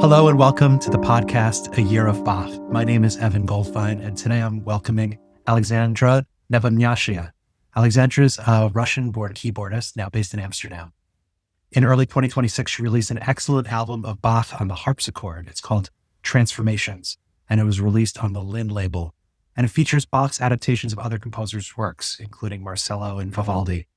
Hello and welcome to the podcast, A Year of Bach. My name is Evan Goldfein, and today I'm welcoming Alexandra Nepomnyashchaya. Alexandra is a Russian-born keyboardist, now based in Amsterdam. In early 2026, she released an excellent album of Bach on the harpsichord. It's called Transformations, and it was released on the Lin label. And it features Bach's adaptations of other composers' works, including Marcello and Vivaldi.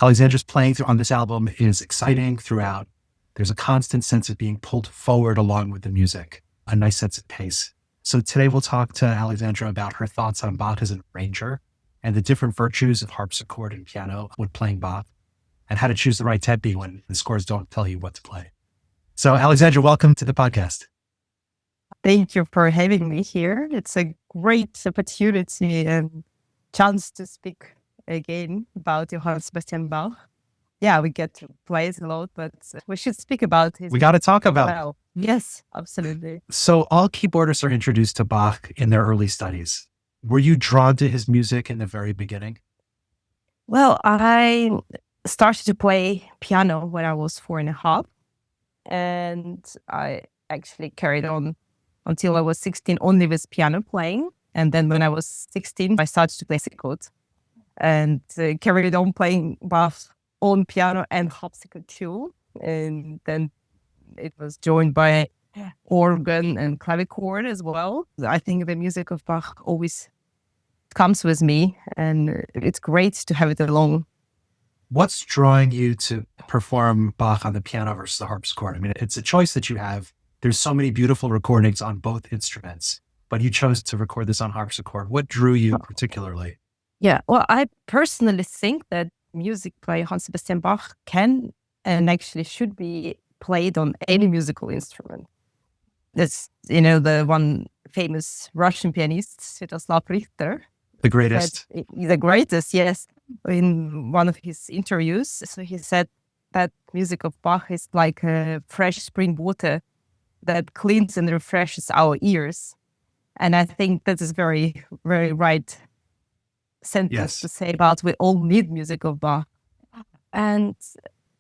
Alexandra's playing on this album is exciting throughout. There's a constant sense of being pulled forward along with the music, a nice sense of pace. So today we'll talk to Alexandra about her thoughts on Bach as an arranger and the different virtues of harpsichord and piano when playing Bach, and how to choose the right tempi when the scores don't tell you what to play. So Alexandra, welcome to the podcast. Thank you for having me here. It's a great opportunity and chance to speak again about Johann Sebastian Bach. Yeah, we get to play it a lot, but we should speak about it. We got to talk about it. Well, yes, absolutely. So all keyboardists are introduced to Bach in their early studies. Were you drawn to his music in the very beginning? Well, I started to play piano when I was 4.5, and I actually carried on until I was 16 only with piano playing. And then when I was 16, I started to play harpsichord and carried on playing Bach on piano and harpsichord too. And then it was joined by organ and clavichord as well. I think the music of Bach always comes with me, and it's great to have it along. What's drawing you to perform Bach on the piano versus the harpsichord? I mean, it's a choice that you have. There's so many beautiful recordings on both instruments, but you chose to record this on harpsichord. What drew you particularly? Yeah, well, I personally think that music by Johann Sebastian Bach can and actually should be played on any musical instrument. That's, the one famous Russian pianist, Sviatoslav Richter. The greatest. The greatest, yes. In one of his interviews, so he said that music of Bach is like fresh spring water that cleans and refreshes our ears. And I think that is very, very right sentence to say about we all need music of Bach. And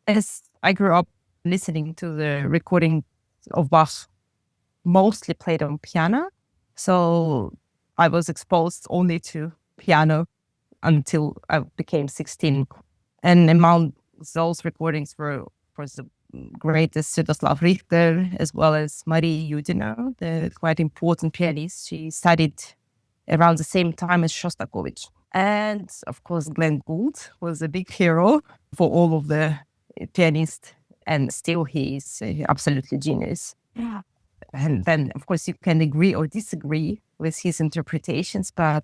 as I grew up listening to the recording of Bach, mostly played on piano, so I was exposed only to piano until I became 16. And among those recordings were, of course, the greatest Sviatoslav Richter, as well as Marie Yudina, the quite important pianist. She studied around the same time as Shostakovich. And of course, Glenn Gould was a big hero for all of the pianists, and still he is absolutely genius. Yeah. And then, of course, you can agree or disagree with his interpretations, but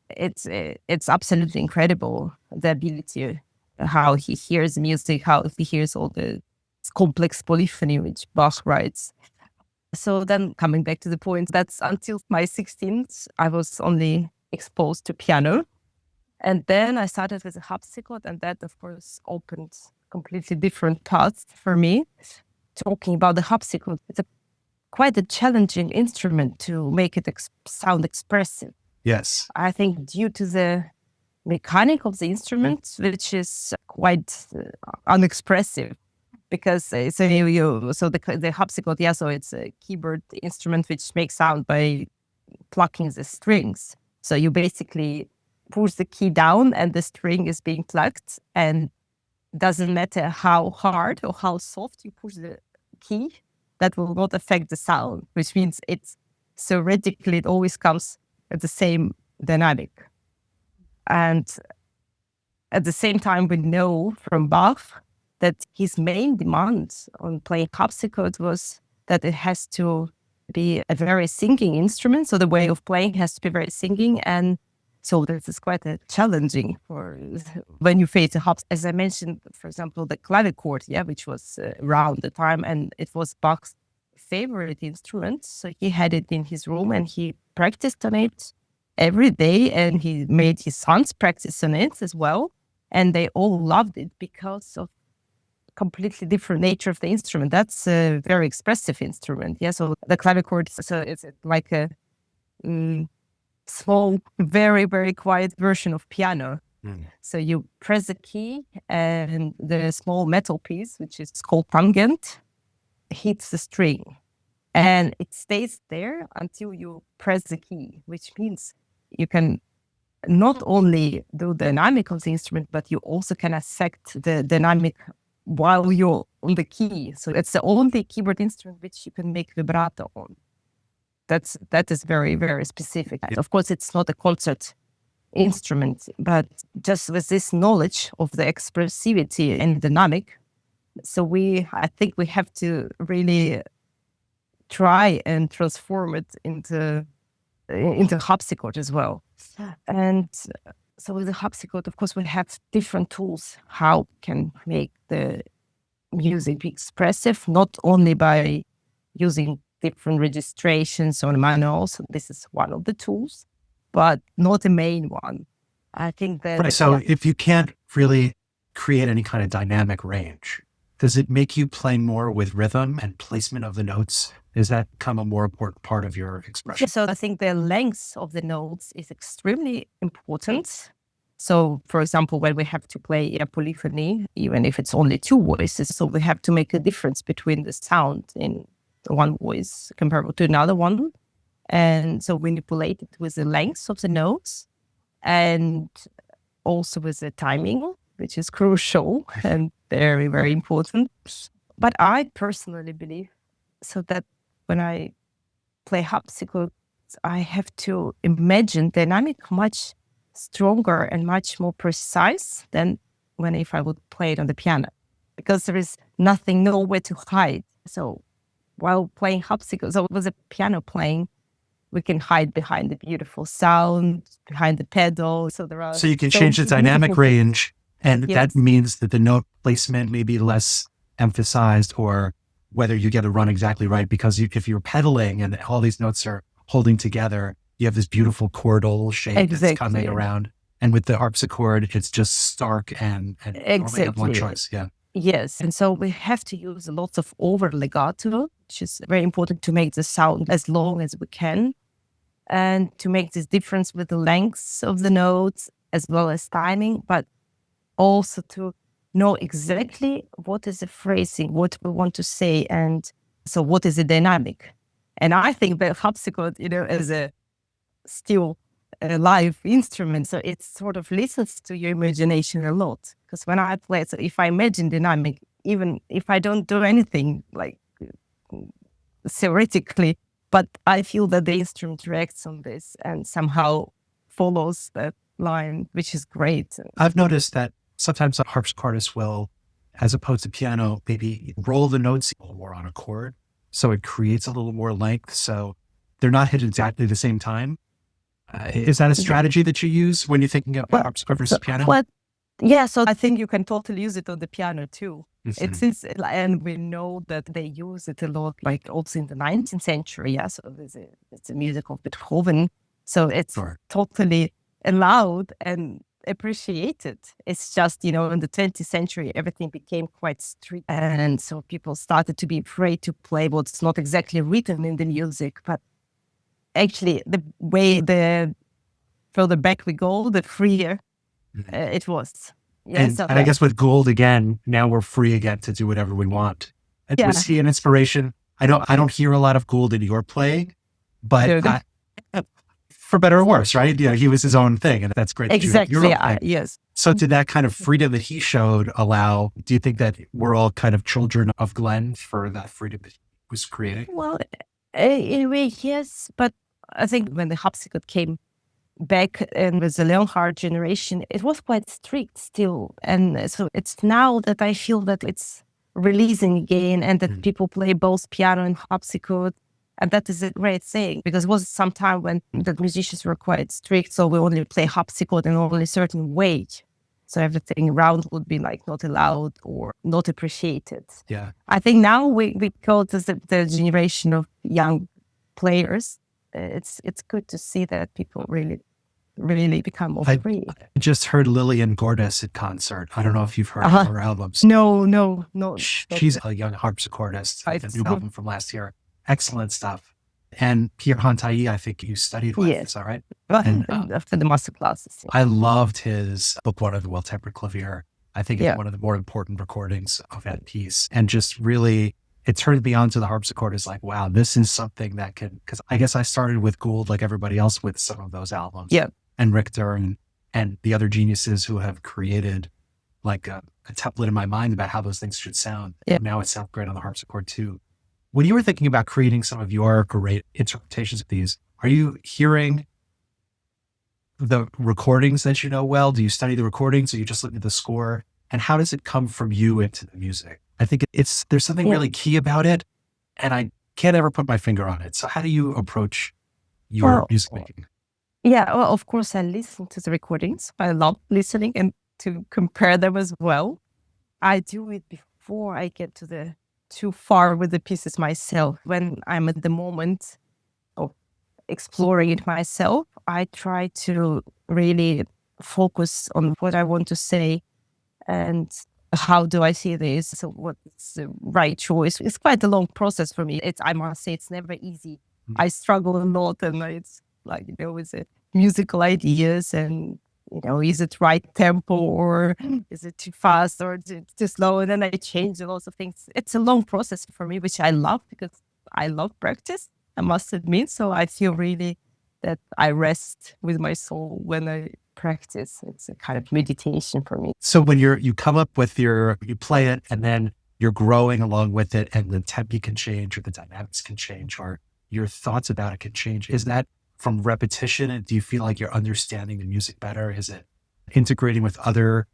it's absolutely incredible, the ability, how he hears music, how he hears all the complex polyphony which Bach writes. So then coming back to the point, that's until my 16th, I was only exposed to piano. And then I started with a harpsichord, and that, of course, opened completely different paths for me. Talking about the harpsichord, it's quite a challenging instrument to make it sound expressive. Yes. I think due to the mechanic of the instrument, which is quite unexpressive, because the harpsichord, so it's a keyboard instrument which makes sound by plucking the strings. So you basically push the key down and the string is being plucked, and doesn't matter how hard or how soft you push the key, that will not affect the sound, which means it's theoretically it always comes at the same dynamic. And at the same time, we know from Bach that his main demand on playing harpsichord was that it has to be a very singing instrument. So the way of playing has to be very singing, and so this is quite challenging for when you face a harp. As I mentioned, for example, the clavichord, which was around the time, and it was Bach's favorite instrument. So he had it in his room, and he practiced on it every day, and he made his sons practice on it as well. And they all loved it because of completely different nature of the instrument. That's a very expressive instrument. So the clavichord, so it's like a small, very, very quiet version of piano. So you press the key and the small metal piece, which is called tangent, hits the string. And it stays there until you press the key, which means you can not only do the dynamic of the instrument, but you also can affect the dynamic while you're on the key. So it's the only keyboard instrument which you can make vibrato on. That is very, very specific. Of course, it's not a concert instrument, but just with this knowledge of the expressivity and dynamic, so I think we have to really try and transform it into harpsichord as well. And so with the harpsichord, of course, we have different tools how can make the music be expressive, not only by using different registrations or manuals. This is one of the tools, but not the main one. I think that... Right. So if you can't really create any kind of dynamic range, does it make you play more with rhythm and placement of the notes? Does that become a more important part of your expression? So I think the length of the notes is extremely important. So, for example, when we have to play a polyphony, even if it's only two voices, so we have to make a difference between the sound in one voice comparable to another one. And so we manipulate it with the length of the notes and also with the timing, which is crucial and very, very important. But I personally believe so that when I play harpsichord, I have to imagine dynamic much stronger and much more precise than if I would play it on the piano, because there is nowhere to hide. So while playing harpsichord, so with the piano playing, we can hide behind the beautiful sound, behind the pedal. So you can change the dynamic range, and that means that the note placement may be less emphasized, or whether you get a run exactly right, because if you're pedaling and all these notes are holding together, you have this beautiful chordal shape that's coming around. And with the harpsichord, it's just stark and only have one choice. Yeah. Yes. And so we have to use lots of over legato, which is very important to make the sound as long as we can, and to make this difference with the lengths of the notes as well as timing, but also to know exactly what is the phrasing, what we want to say, and so what is the dynamic. And I think that harpsichord, is a still a live instrument, so it sort of listens to your imagination a lot. Because when I play, so if I imagine dynamic, even if I don't do anything like theoretically, but I feel that the instrument reacts on this and somehow follows that line, which is great. I've noticed that sometimes a harpsichordist will, as opposed to piano, maybe roll the notes a little more on a chord, so it creates a little more length, so they're not hit exactly the same time. Is that a strategy that you use when you're thinking of harpsichord versus piano? Yeah, so I think you can totally use it on the piano too. Mm-hmm. And we know that they use it a lot, like also in the 19th century. Yeah, so it's a music of Beethoven. So it's totally allowed and appreciated. It's just, in the 20th century, everything became quite strict. And so people started to be afraid to play what's not exactly written in the music, but actually the way the further back we go, the freer it was. Yeah, and I guess with Gould again, now we're free again to do whatever we want. And was he an inspiration? I don't hear a lot of Gould in your playing, but for better or worse, right? He was his own thing, and that's great. Exactly. Yes. So did that kind of freedom that he showed do you think that we're all kind of children of Glenn for that freedom that he was creating? Well, in a way, yes. But I think when the harpsichord came back and with the Leonhard generation, it was quite strict still. And so it's now that I feel that it's releasing again and that people play both piano and harpsichord. And that is a great thing, because it was some time when the musicians were quite strict. So we only play harpsichord in only a certain way. So everything around would be like not allowed or not appreciated. Yeah. I think now we call this the generation of young players. It's good to see that people really become more free. I just heard Lillian Gordas at concert. I don't know if you've heard of her albums. No. She's a young harpsichordist with a new album from last year. Excellent stuff. And Pierre Hantaï, I think you studied with. Is that right? And, after the master classes. I loved his book, One of the Well-Tempered Clavier. I think it's one of the more important recordings of that piece. And just really it turned me on to the harpsichord as like, wow, this is something that because I guess I started with Gould like everybody else with some of those albums. Yeah. And Richter and the other geniuses who have created like a template in my mind about how those things should sound. Yeah. Now it sounds great on the harpsichord too. When you were thinking about creating some of your great interpretations of these, are you hearing the recordings that you know well? Do you study the recordings or you just look at the score? And how does it come from you into the music? I think there's something really key about it, and I can't ever put my finger on it. So how do you approach your music making? Yeah, well, of course, I listen to the recordings. I love listening and to compare them as well. I do it before I get too far with the pieces myself. When I'm at the moment of exploring it myself, I try to really focus on what I want to say and how do I see this? So what's the right choice? It's quite a long process for me. I must say, it's never easy. I struggle a lot, and it's like, with the musical ideas and, is it right tempo or is it too fast or too slow? And then I change lots of things. It's a long process for me, which I love because I love practice, I must admit. So I feel really that I rest with my soul when I practice. It's a kind of meditation for me. So when you come up with you play it and then you're growing along with it and the tempo can change or the dynamics can change or your thoughts about it can change. Is that from repetition? And do you feel like you're understanding the music better? Is it integrating with other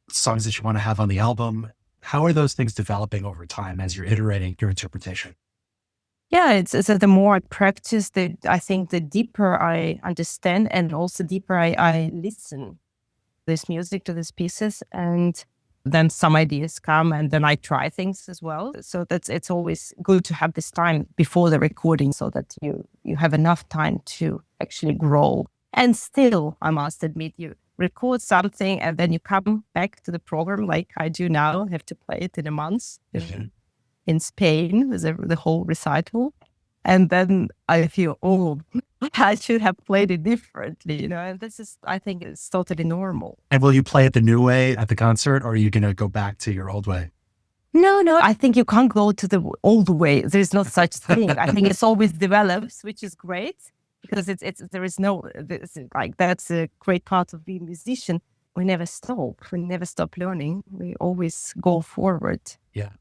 songs that you want to have on the album? How are those things developing over time as you're iterating your interpretation? Yeah, it's that the more I practice, I think the deeper I understand and also deeper I listen this music to these pieces, and then some ideas come and then I try things as well. So it's always good to have this time before the recording so that you have enough time to actually grow. And still, I must admit, you record something and then you come back to the program like I do now, have to play it in a month. In Spain with the whole recital. And then I feel, I should have played it differently, and this is, I think it's totally normal. And will you play it the new way at the concert or are you going to go back to your old way? No, I think you can't go to the old way. There's no such thing. I think it's always develops, which is great because that's a great part of being a musician. We never stop learning. We always go forward. Yeah.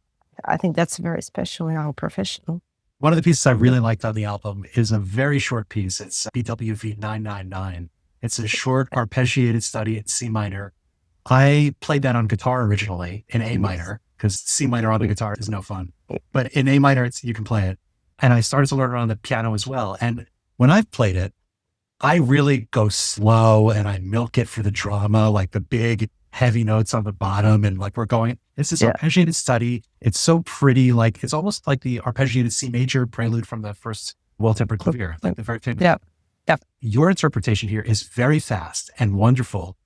I think that's very special in our profession. One of the pieces I really liked on the album is a very short piece. It's BWV 999. It's a short arpeggiated study in C minor. I played that on guitar originally in A minor because C minor on the guitar is no fun. But in A minor, you can play it. And I started to learn it on the piano as well. And when I've played it, I really go slow and I milk it for the drama, like the big heavy notes on the bottom. And like it's this arpeggiated study. It's so pretty. Like it's almost like the arpeggiated C major prelude from the first Well-Tempered Clavier, like the very famous. Yeah. Your interpretation here is very fast and wonderful.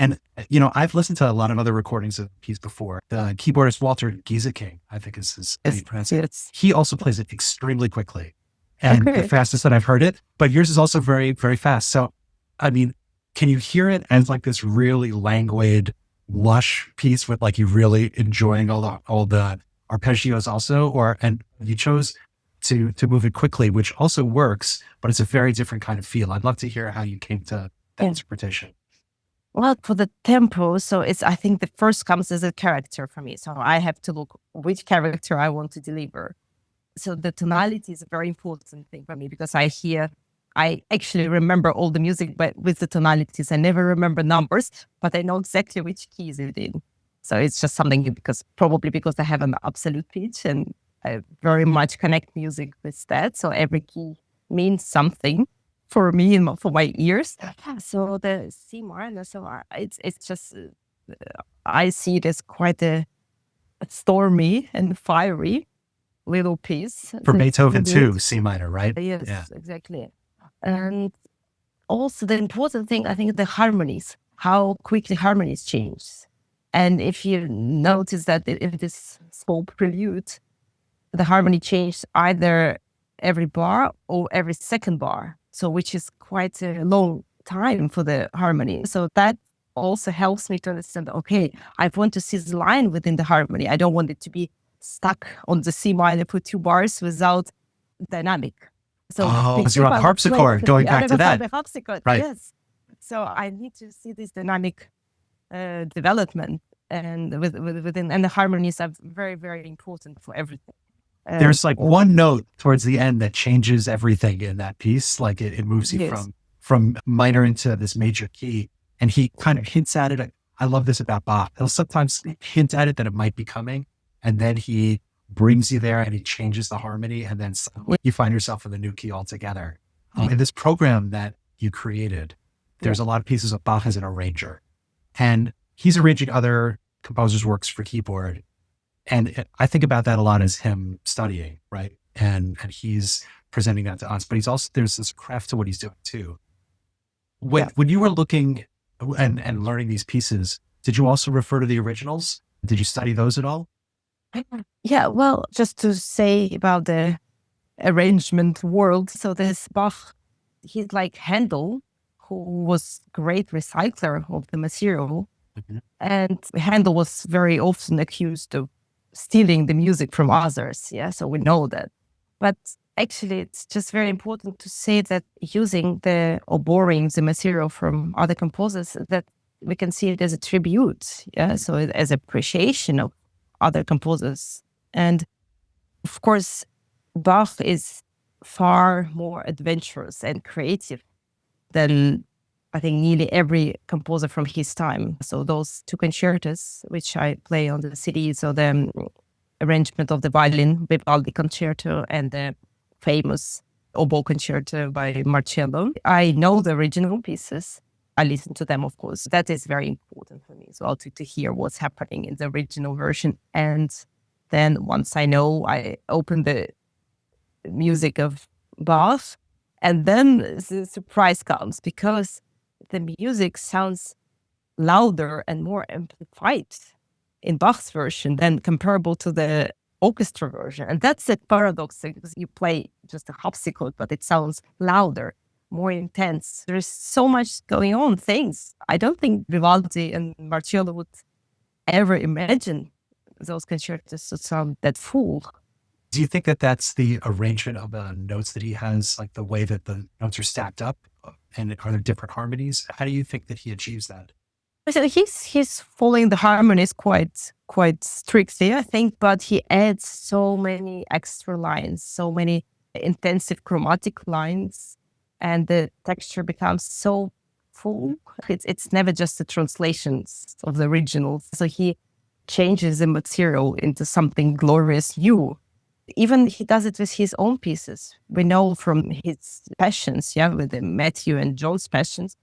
And, I've listened to a lot of other recordings of the piece before. The keyboardist Walter Gieseking, I think is his name. He also plays it extremely quickly and the fastest that I've heard it, but yours is also very, very fast. So, I mean, can you hear it as like this really languid, lush piece with like you really enjoying all the arpeggios also, and you chose to move it quickly, which also works, but it's a very different kind of feel. I'd love to hear how you came to that interpretation. Well, for the tempo, so I think the first comes as a character for me. So I have to look which character I want to deliver. So the tonality is a very important thing for me because I actually remember all the music, but with the tonalities, I never remember numbers, but I know exactly which keys it in. So it's just something probably because I have an absolute pitch and I very much connect music with that. So every key means something for me and for my ears. So the C minor, it's just, I see it as quite a stormy and fiery little piece. For Beethoven too, C minor, right? Yes, Yeah. exactly. And also the important thing, I think, the harmonies, how quickly harmonies change. And if you notice that if this small prelude, the harmony changed either every bar or every second bar. So which is quite a long time for the harmony. So that also helps me to understand, okay, I want to see the line within the harmony. I don't want it to be stuck on the C minor for 2 bars without dynamic. So because you're on the harpsichord, going back to that. The harpsichord, right. Yes. So I need to see this dynamic development and within, and the harmonies are very, very important for everything. There's like one note towards the end that changes everything in that piece. Like it moves you from minor into this major key. And he kind of hints at it. I love this about Bach. He'll sometimes hint at it that it might be coming. And then he brings you there and he changes the harmony. And then suddenly you find yourself in the new key altogether. In this program that you created, there's a lot of pieces of Bach as an arranger. And he's arranging other composers' works for keyboard. And I think about that a lot as him studying, right? And he's presenting that to us, but there's this craft to what he's doing too. When you were looking and learning these pieces, did you also refer to the originals? Did you study those at all? Yeah, well, just to say about the arrangement world. So there's Bach, he's like Handel, who was great recycler of the material. Mm-hmm. And Handel was very often accused of stealing the music from others. Yeah, so we know that. But actually, it's just very important to say that using or borrowing the material from other composers, that we can see it as a tribute. Yeah, so as appreciation of other composers. And of course, Bach is far more adventurous and creative than I think nearly every composer from his time. So those 2 concertos, which I play on the CD, so the arrangement of the violin, Vivaldi concerto, and the famous oboe concerto by Marcello. I know the original pieces. I listen to them, of course. That is very important for me as well, to hear what's happening in the original version. And then once I know, I open the music of Bach, and then the surprise comes because the music sounds louder and more amplified in Bach's version than comparable to the orchestra version. And that's a paradox because you play just a harpsichord, but it sounds louder, more intense. There's so much going on, things. I don't think Vivaldi and Marcello would ever imagine those concertos to sound that full. Do you think that that's the arrangement of the notes that he has, like the way that the notes are stacked up, and are there different harmonies? How do you think that he achieves that? So he's following the harmonies quite strictly, I think, but he adds so many extra lines, so many intensive chromatic lines, and the texture becomes so full. It's never just the translations of the originals. So he changes the material into something glorious new. Even he does it with his own pieces. We know from his Passions, with the Matthew and John's Passions,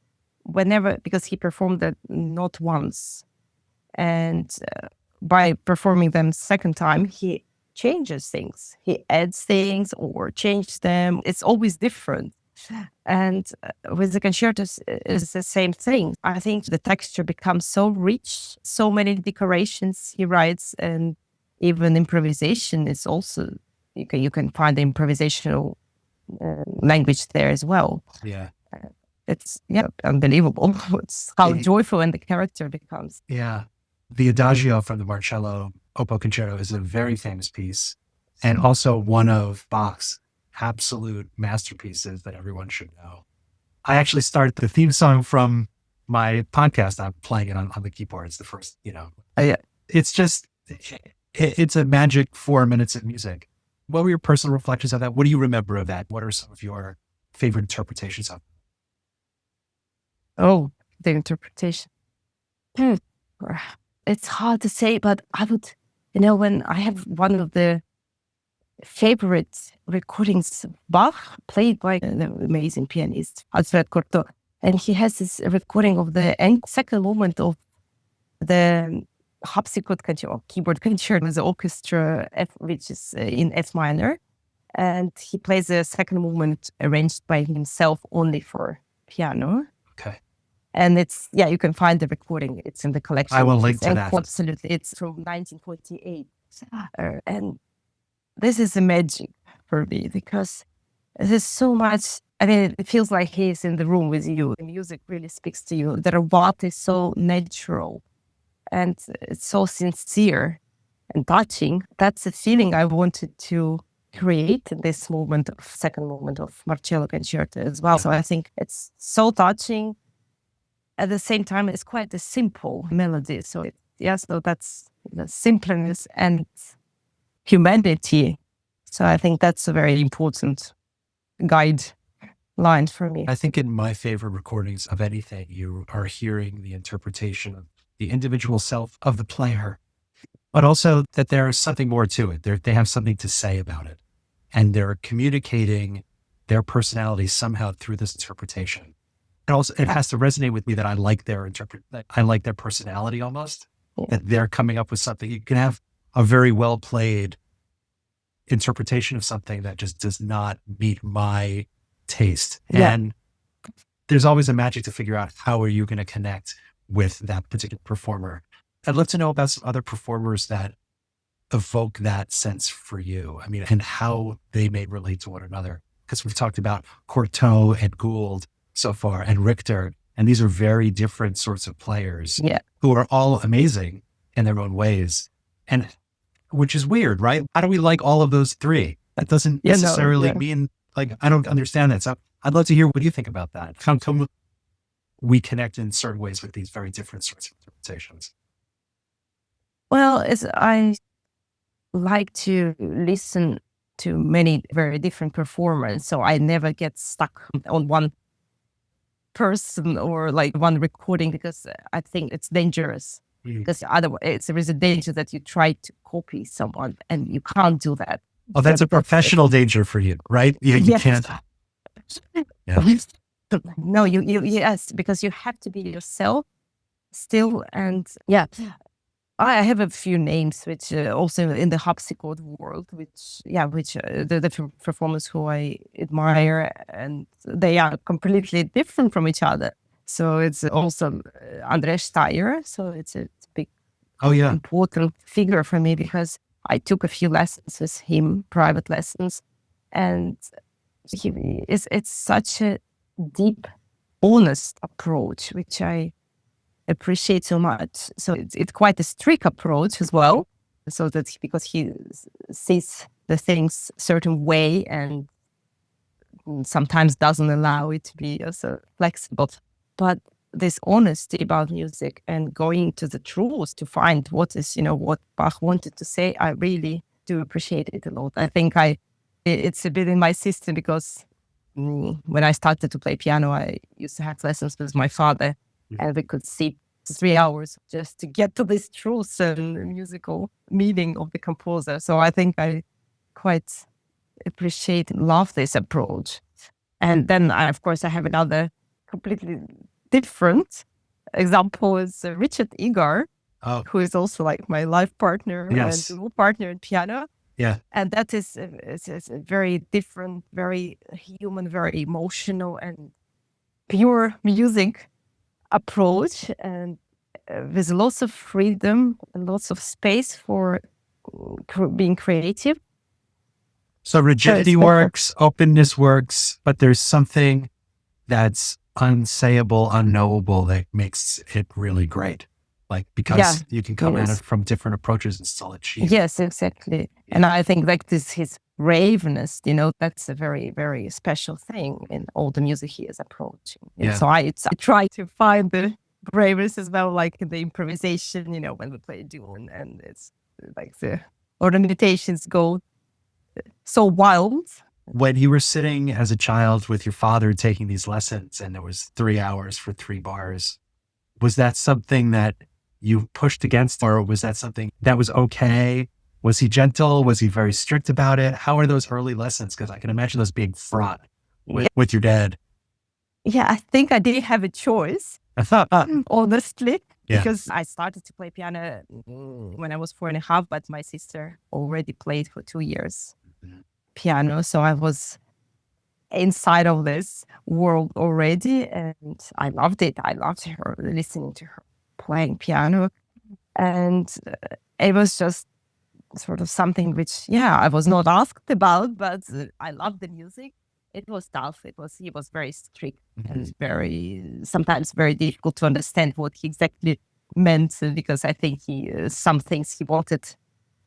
because he performed that not once. And by performing them second time, he changes things. He adds things or changes them. It's always different. And with the concertos, it's the same thing. I think the texture becomes so rich, so many decorations he writes, and even improvisation is also, you can find the improvisational language there as well. Yeah. It's unbelievable. It's how joyful and the character becomes. Yeah. The Adagio from the Marcello Oboe Concerto is a very famous piece, and also one of Bach's absolute masterpieces that everyone should know. I actually started the theme song from my podcast, I'm playing it on the keyboard. It's the first, Yeah. it's just, it's a magic 4 minutes of music. What were your personal reflections of that? What do you remember of that? What are some of your favorite interpretations of it? Oh, the interpretation. It's hard to say, but I would, when I have one of the favorite recordings of Bach played by the amazing pianist Alfred Cortot, and he has this recording of the second movement of the Harpsichord concerto, keyboard concerto with the orchestra, which is in F minor, and he plays the second movement arranged by himself only for piano. Okay. And it's, you can find the recording. It's in the collection. I will link to that. Absolutely. It's from 1948. And this is a magic for me because there's so much. I mean, it feels like he's in the room with you. The music really speaks to you. The robot is so natural and it's so sincere and touching. That's the feeling I wanted to create in this second movement of Marcello concerto as well. So I think it's so touching. At the same time, it's quite a simple melody. So so that's the simpleness and humanity. So I think that's a very important guideline for me. I think in my favorite recordings of anything, you are hearing the interpretation of the individual self of the player, but also that there is something more to it. They have something to say about it. And they're communicating their personality somehow through this interpretation. And also, it has to resonate with me that I like their personality almost, that they're coming up with something. You can have a very well played interpretation of something that just does not meet my taste. Yeah. And there's always a magic to figure out how are you going to connect with that particular performer. I'd love to know about some other performers that evoke that sense for you. I mean, and how they may relate to one another. Because we've talked about Cortot and Gould so far, and Richter, and these are very different sorts of players who are all amazing in their own ways, and which is weird, right? How do we like all of those three? That doesn't necessarily mean, like, I don't understand that. So I'd love to hear what you think about that. How come we connect in certain ways with these very different sorts of interpretations? Well, I like to listen to many very different performers, so I never get stuck on one person or like one recording, because I think it's dangerous. Because otherwise there is a danger that you try to copy someone and you can't do that. Oh, that's a professional danger for you, right? You can't. Yeah. No, yes, because you have to be yourself still. And I have a few names which also in the harpsichord world, which the performers who I admire, and they are completely different from each other. So it's also Andres Steyer. So it's a big, important figure for me, because I took a few lessons with him, private lessons, and it's such a deep, honest approach, which I appreciate so much. So it's quite a strict approach as well, so that because he sees the things a certain way and sometimes doesn't allow it to be so flexible. But this honesty about music and going to the truth to find what is, what Bach wanted to say, I really do appreciate it a lot. I think it's a bit in my system, because when I started to play piano, I used to have lessons with my father, and we could sit 3 hours just to get to this truth and musical meaning of the composer. So I think I quite appreciate and love this approach. And then I have another completely different example is Richard Egar, who is also like my life partner and dual partner in piano. Yeah. And that is a very different, very human, very emotional and pure music approach, and with lots of freedom and lots of space for being creative. So rigidity works, openness works, but there's something that's unsayable, unknowable that makes it really great. Like, because you can come at it from different approaches and still achieve. Yes, exactly. And I think like his braveness, that's a very, very special thing in all the music he is approaching. And Yeah. so I try to find the braveness as well, like in the improvisation, when we play a duo, and it's like the ornamentations go so wild. When you were sitting as a child with your father taking these lessons and it was 3 hours for 3 bars, was that something that you pushed against, or was that something that was okay? Was he gentle? Was he very strict about it? How are those early lessons? Because I can imagine those being fraught with your dad. Yeah, I think I didn't have a choice, honestly, Yeah. because I started to play piano when I was 4.5, but my sister already played for 2 years piano. So I was inside of this world already, and I loved it. I loved her, listening to her playing piano. And it was just sort of something which, I was not asked about, but I loved the music. It was tough. He was very strict and sometimes very difficult to understand what he exactly meant, because I think some things he wanted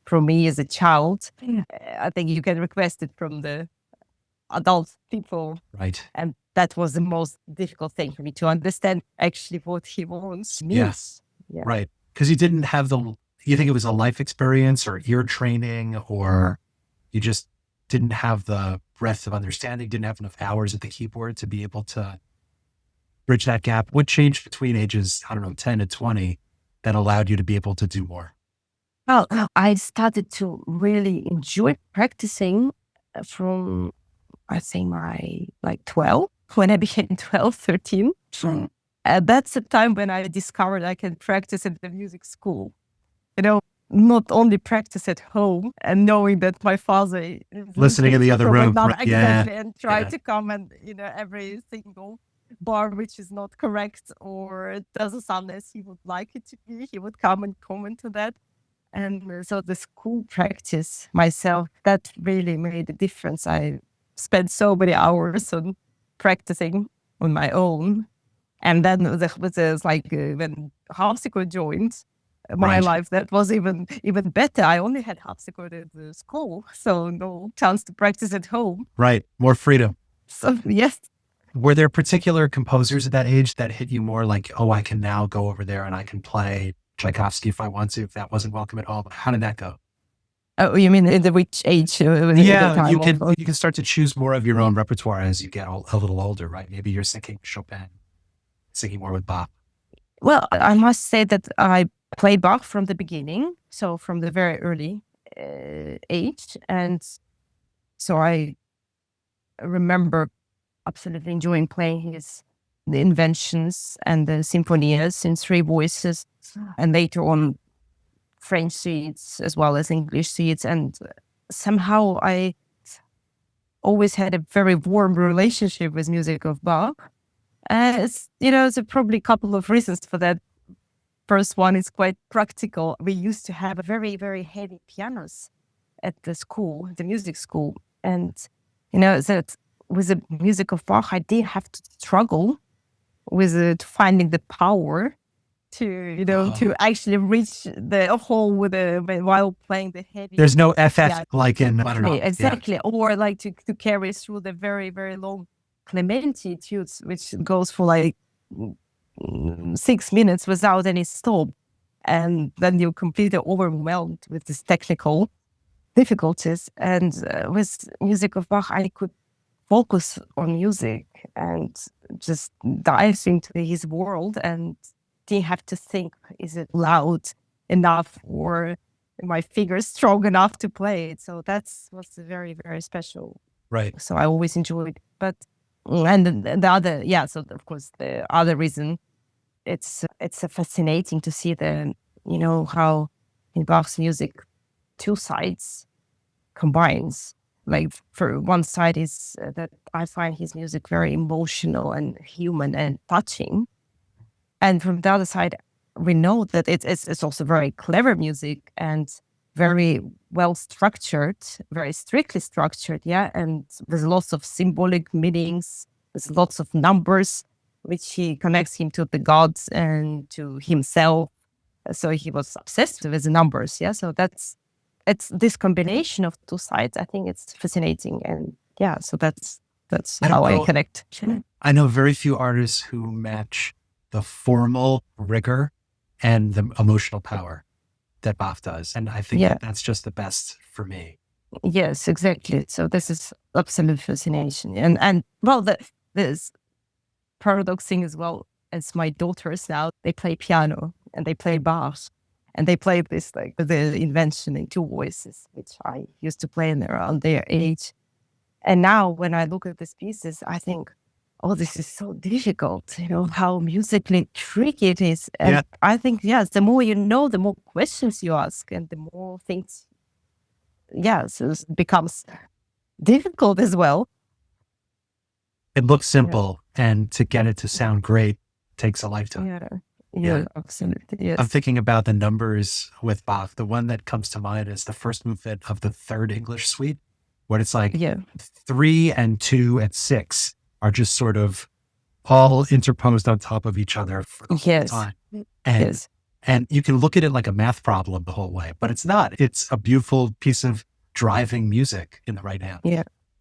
from me as a child. I think you can request it from the adult people. Right. And that was the most difficult thing for me, to understand actually what he wants. Yes. Yeah. Right. Because you didn't have you think it was a life experience or ear training, or you just didn't have the breadth of understanding, didn't have enough hours at the keyboard to be able to bridge that gap? What changed between ages, 10 to 20 that allowed you to be able to do more? Well, I started to really enjoy practicing from, I think, my 12, when I became 12, 13. That's the time when I discovered I can practice at the music school. Not only practice at home and knowing that my father is listening in the other room. Exactly, and try to comment, every single bar which is not correct or doesn't sound as he would like it to be. He would come and comment on that. And so the school practice myself, that really made a difference. I spent so many hours on practicing on my own. And then when Harpsichord joined my life, that was even better. I only had Harpsichord at the school, so no chance to practice at home. Right. More freedom. So, yes. Were there particular composers at that age that hit you more like, oh, I can now go over there and I can play Tchaikovsky if I want to, if that wasn't welcome at all? How did that go? Oh, you mean in the which age? You can start to choose more of your own repertoire as you get a little older, right? Maybe you're singing Chopin, singing more with Bach. Well, I must say that I played Bach from the beginning, so from the very early age. And so I remember absolutely enjoying playing the inventions and the symphonias in 3 voices, and later on French suites as well as English suites. And somehow I always had a very warm relationship with music of Bach. There's probably a couple of reasons for that. First one is quite practical. We used to have a very, very heavy pianos at the school, the music school. And, that with the music of Bach, I did have to struggle with finding the power to, to actually reach the hole while playing the heavy. There's no FF like in, I don't know. Exactly. Yeah. Or to carry through the very, very long Clementi etudes, which goes for 6 minutes without any stop. And then you're completely overwhelmed with these technical difficulties. And with music of Bach, I could focus on music and just dive into his world and didn't have to think, is it loud enough or my fingers strong enough to play it? So that was very, very special. Right. So I always enjoyed it. But, and the other, so of course, the other reason, it's fascinating to see how in Bach's music, 2 sides combines. Like, for one side is that I find his music very emotional and human and touching. And from the other side, we know that it's also very clever music and very well structured, very strictly structured, and there's lots of symbolic meanings, there's lots of numbers, which he connects him to the gods and to himself. So he was obsessed with the numbers, so that's it's this combination of two sides. I think it's fascinating, and yeah, so that's how I connect. I know very few artists who match the formal rigor and the emotional power that Bach does, and I think that that's just the best for me. Yes, exactly. So this is absolute fascination, and well, this paradox thing as well as my daughters now, they play piano and they play Bach, and they play this like the invention in two voices, which I used to play in around their age. And now when I look at these pieces, I think, oh, this is so difficult, how musically tricky it is. And I think, yes, the more you know, the more questions you ask and the more things, so it becomes difficult as well. It looks simple, and to get it to sound great takes a lifetime. Yeah, absolutely. Yes. I'm thinking about the numbers with Bach. The one that comes to mind is the first movement of the third English suite, where it's like 3 and 2 and 6 are just sort of all interposed on top of each other for the whole time. And you can look at it like a math problem the whole way, but it's not. It's a beautiful piece of driving music in the right hand.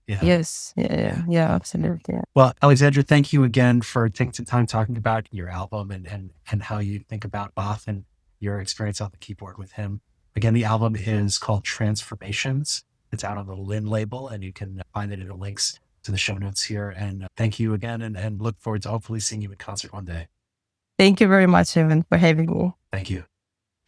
Yes. Yeah, absolutely. Yeah. Well, Alexandra, thank you again for taking some time talking about your album and how you think about Bach and your experience on the keyboard with him. Again, the album is called Transformations. It's out on the Lin label, and you can find it in the links to the show notes here. And thank you again, and look forward to hopefully seeing you in concert one day. Thank you very much, Evan, for having me. Thank you.